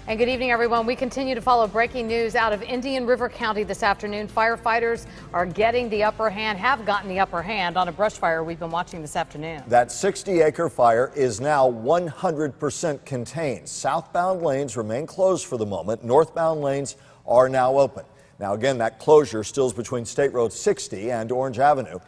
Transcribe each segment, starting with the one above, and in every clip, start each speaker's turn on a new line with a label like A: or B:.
A: And good evening, everyone. We continue to follow breaking news out of Indian River County this afternoon. Firefighters are getting the upper hand, have gotten the upper hand on a brush fire we've been watching this afternoon.
B: That 60-acre fire is now 100% contained. Southbound lanes remain closed for the moment. Northbound lanes are now open. Now, again, that closure still is between State Road 60 and Orange Avenue.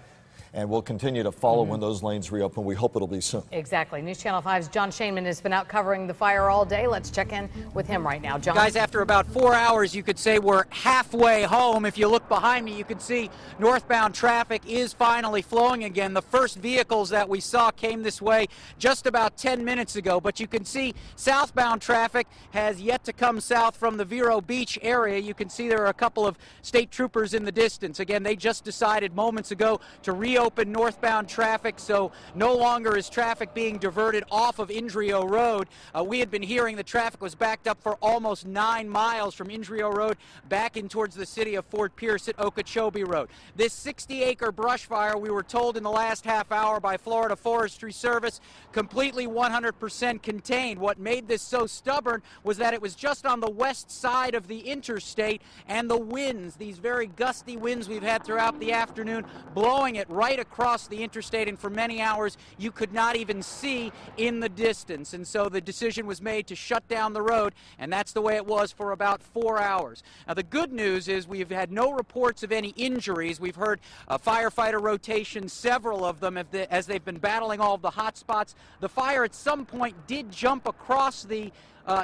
B: And we'll continue to follow when those lanes reopen. We hope it'll be soon.
A: Exactly. News Channel 5's John Shainman has been out covering the fire all day. Let's check in with him right now. John.
C: Guys, after about 4 hours, you could say we're halfway home. If you look behind me, you can see northbound traffic is finally flowing again. The first vehicles that we saw came this way just about 10 minutes ago. But you can see southbound traffic has yet to come south from the Vero Beach area. You can see there are a couple of state troopers in the distance. Again, they just decided moments ago to reopen northbound traffic, so no longer is traffic being diverted off of Indrio Road. We had been hearing the traffic was backed up for almost 9 miles from Indrio Road back in towards the city of Fort Pierce at Okeechobee Road. This 60-acre brush fire, we were told in the last half hour by Florida Forestry Service, completely 100% contained. What made this so stubborn was that it was just on the west side of the interstate, and the winds, these very gusty winds we've had throughout the afternoon, blowing it right across the interstate, and for many hours you could not even see in the distance. And so the decision was made to shut down the road, and that's the way it was for about 4 hours. Now, the good news is we've had no reports of any injuries. We've heard firefighter rotations, several of them, as they've been battling all of the hot spots. The fire at some point did jump across the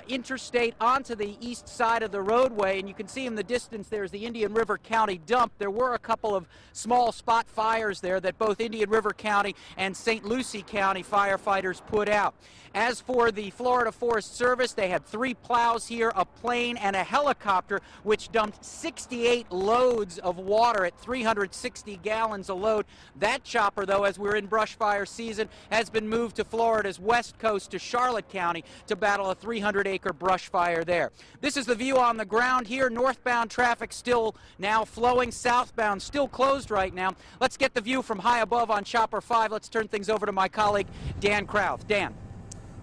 C: interstate onto the east side of the roadway, and you can see in the distance there's the Indian River County dump. There were a couple of small spot fires there that both Indian River County and St. Lucie County firefighters put out. As for the Florida Forest Service, they had 3 plows here, a plane, and a helicopter, which dumped 68 loads of water at 360 gallons a load. That chopper, though, as we're in brush fire season, has been moved to Florida's west coast to Charlotte County to battle a 300-acre brush fire there. This is the view on the ground here. Northbound traffic still now flowing. Southbound still closed right now. Let's get the view from high above on Chopper 5. Let's turn things over to my colleague, Dan Krauth. Dan.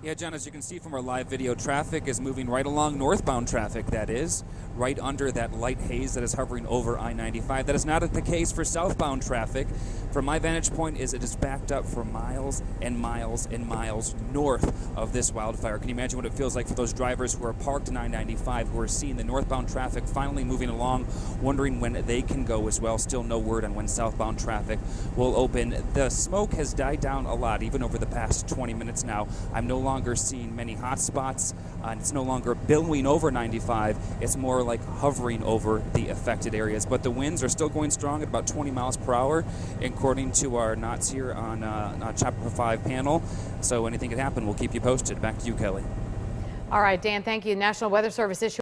D: Yeah, John, as you can see from our live video, traffic is moving right along, northbound traffic, that is, right under that light haze that is hovering over I-95. That is not the case for southbound traffic. From my vantage point, it is backed up for miles and miles and miles north of this wildfire. Can you imagine what it feels like for those drivers who are parked in I-95, who are seeing the northbound traffic finally moving along, wondering when they can go as well? Still no word on when southbound traffic will open. The smoke has died down a lot, even over the past 20 minutes now. I'm no longer seeing many hot spots, and it's no longer billowing over 95. It's more like hovering over the affected areas. But the winds are still going strong at about 20 miles per hour, according to our knots here on Chapter 5 panel. So anything could happen. We'll keep you posted. Back to you, Kelly.
A: All right, Dan, thank you. National Weather Service issue